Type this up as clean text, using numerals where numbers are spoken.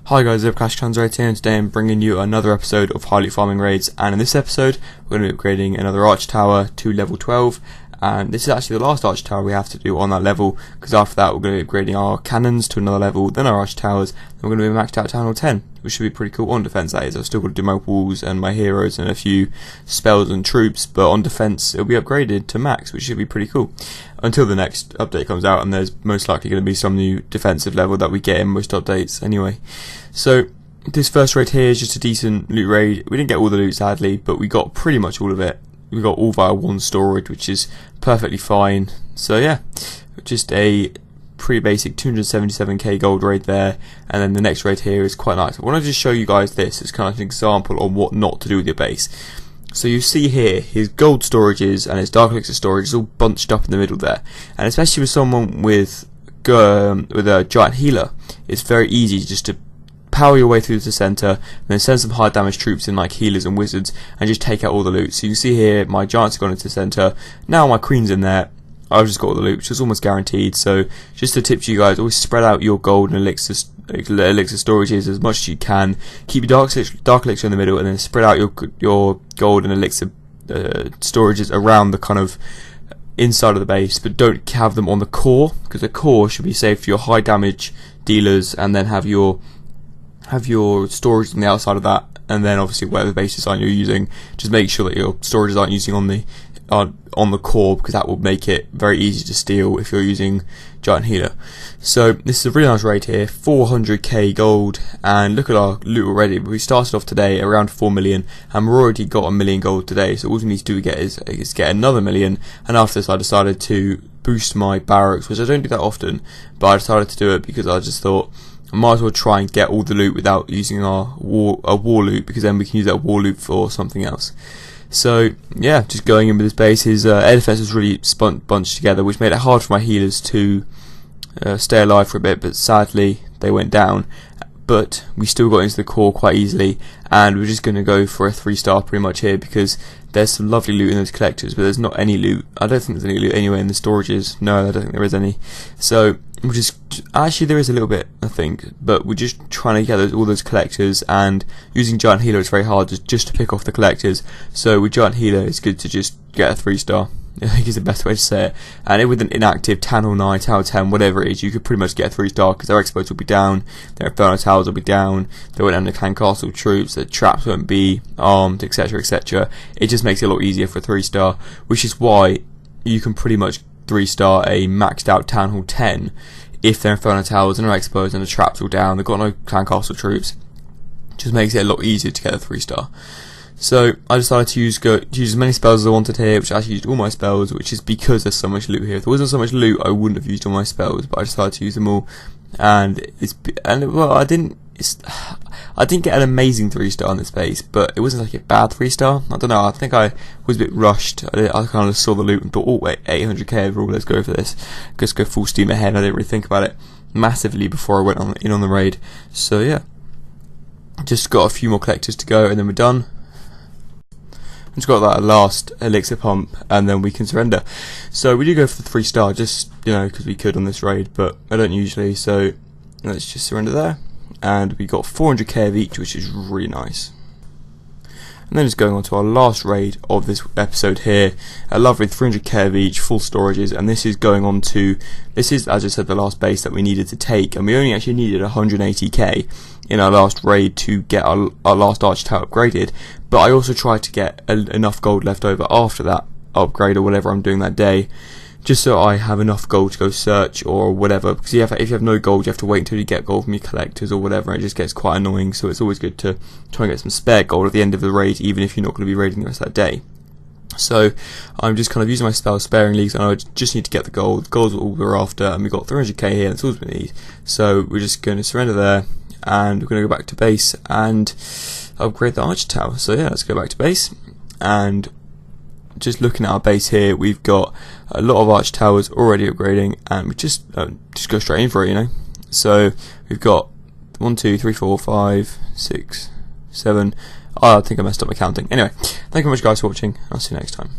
Hi guys, Clash right here, and today I'm bringing you another episode of Highly Farming Raids, and in this episode we're going to be upgrading another Archer Tower to level 12, and this is actually the last Archer Tower we have to do on that level, because after that we're going to be upgrading our cannons to another level, then our Archer Towers, then we're going to be maxed out Town Hall 10, which should be pretty cool. On defense that is, I've still got to do my walls and my heroes and a few spells and troops, but on defense it'll be upgraded to max, which should be pretty cool. Until the next update comes out, and there's most likely going to be some new defensive level that we get in most updates anyway. So this first raid here is just a decent loot raid. We didn't get all the loot sadly, but we got pretty much all of it. We got all via one storage, which is perfectly fine. So yeah, just a pretty basic 277k gold raid there, and then the next raid here is quite nice. I want to just show you guys this as kind of an example on what not to do with your base. So you see here, his gold storages and his dark elixir storage is all bunched up in the middle there, and especially with someone with a giant healer, it's very easy just to power your way through to the centre, and then send some high damage troops in like healers and wizards, and just take out all the loot. So you can see here, my giants have gone into the centre, now my queen's in there, I've just got all the loot, which is almost guaranteed. So just a tip to you guys, always spread out your gold and elixir storages as much as you can. Keep your dark elixir in the middle, and then spread out your gold and elixir storages around the kind of inside of the base, but don't have them on the core, because the core should be saved for your high damage dealers, and then have your storage on the outside of that, and then obviously whatever base design you're using, just make sure that your storages aren't using on the core, because that will make it very easy to steal if you're using giant healer. So this is a really nice raid here, 400k gold, and look at our loot already. We started off today around 4 million, and we've already got 1 million gold today, so all we need to do is get another million. And after this I decided to boost my barracks, which I don't do that often, but I decided to do it because I just thought I might as well try and get all the loot without using our war loot, because then we can use that war loot for something else. So yeah, just going in with this base. His air defense was really bunched together, which made it hard for my healers to stay alive for a bit, but sadly they went down. But we still got into the core quite easily, and we're just going to go for a 3-star pretty much here, because there's some lovely loot in those collectors, but there's not any loot. I don't think there's any loot anyway in the storages. No, I don't think there is any. So we're just, actually there is a little bit I think, but we're just trying to get all those collectors, and using giant healer it's very hard just to pick off the collectors. So with giant healer it's good to just get a 3-star. I think is the best way to say it. And with an inactive Town Hall 9, Tower 10, whatever it is, you could pretty much get a 3-star, because their exploits will be down, their Inferno Towers will be down, they won't have the Clan Castle troops, their traps won't be armed, etc, etc. It just makes it a lot easier for a 3-star, which is why you can pretty much 3-star a maxed out Town Hall 10 if their Inferno Towers and their exploits and the traps all down, they've got no Clan Castle troops. It just makes it a lot easier to get a 3-star. So I decided to use as many spells as I wanted here, which I actually used all my spells, which is because there's so much loot here. If there wasn't so much loot, I wouldn't have used all my spells, but I decided to use them all. And well, I didn't get an amazing 3-star on this base, but it wasn't like a bad 3-star. I don't know, I think I was a bit rushed. I kind of saw the loot and thought, oh wait, 800k overall, let's go for this. Just go full steam ahead. I didn't really think about it massively before I went on the raid. So yeah, just got a few more collectors to go, and then we're done. Just got that last elixir pump, and then we can surrender. So we do go for the 3-star, just because we could on this raid, but I don't usually. So let's just surrender there, and we got 400k of each, which is really nice. And then just going on to our last raid of this episode here, a lovely 300k of each, full storages, and this is going on to, this is, as I said, the last base that we needed to take, and we only actually needed 180k in our last raid to get our last Archer Tower upgraded, but I also tried to get enough gold left over after that upgrade or whatever I'm doing that day, just so I have enough gold to go search or whatever, because if you have no gold you have to wait until you get gold from your collectors or whatever, and it just gets quite annoying. So it's always good to try and get some spare gold at the end of the raid, even if you're not going to be raiding the rest of that day. So I'm just kind of using my spells sparingly, and I just need to get the gold. Gold's all we're after, and we've got 300k here, that's all we need. So we're just going to surrender there, and we're going to go back to base and upgrade the Archer Tower. So yeah, let's go back to base, and just looking at our base here, we've got a lot of Archer Towers already upgrading, and we just go straight in for it, So we've got 1, 2, 3, 4, 5, 6, 7. Oh, I think I messed up my counting. Anyway, thank you very much guys for watching. I'll see you next time.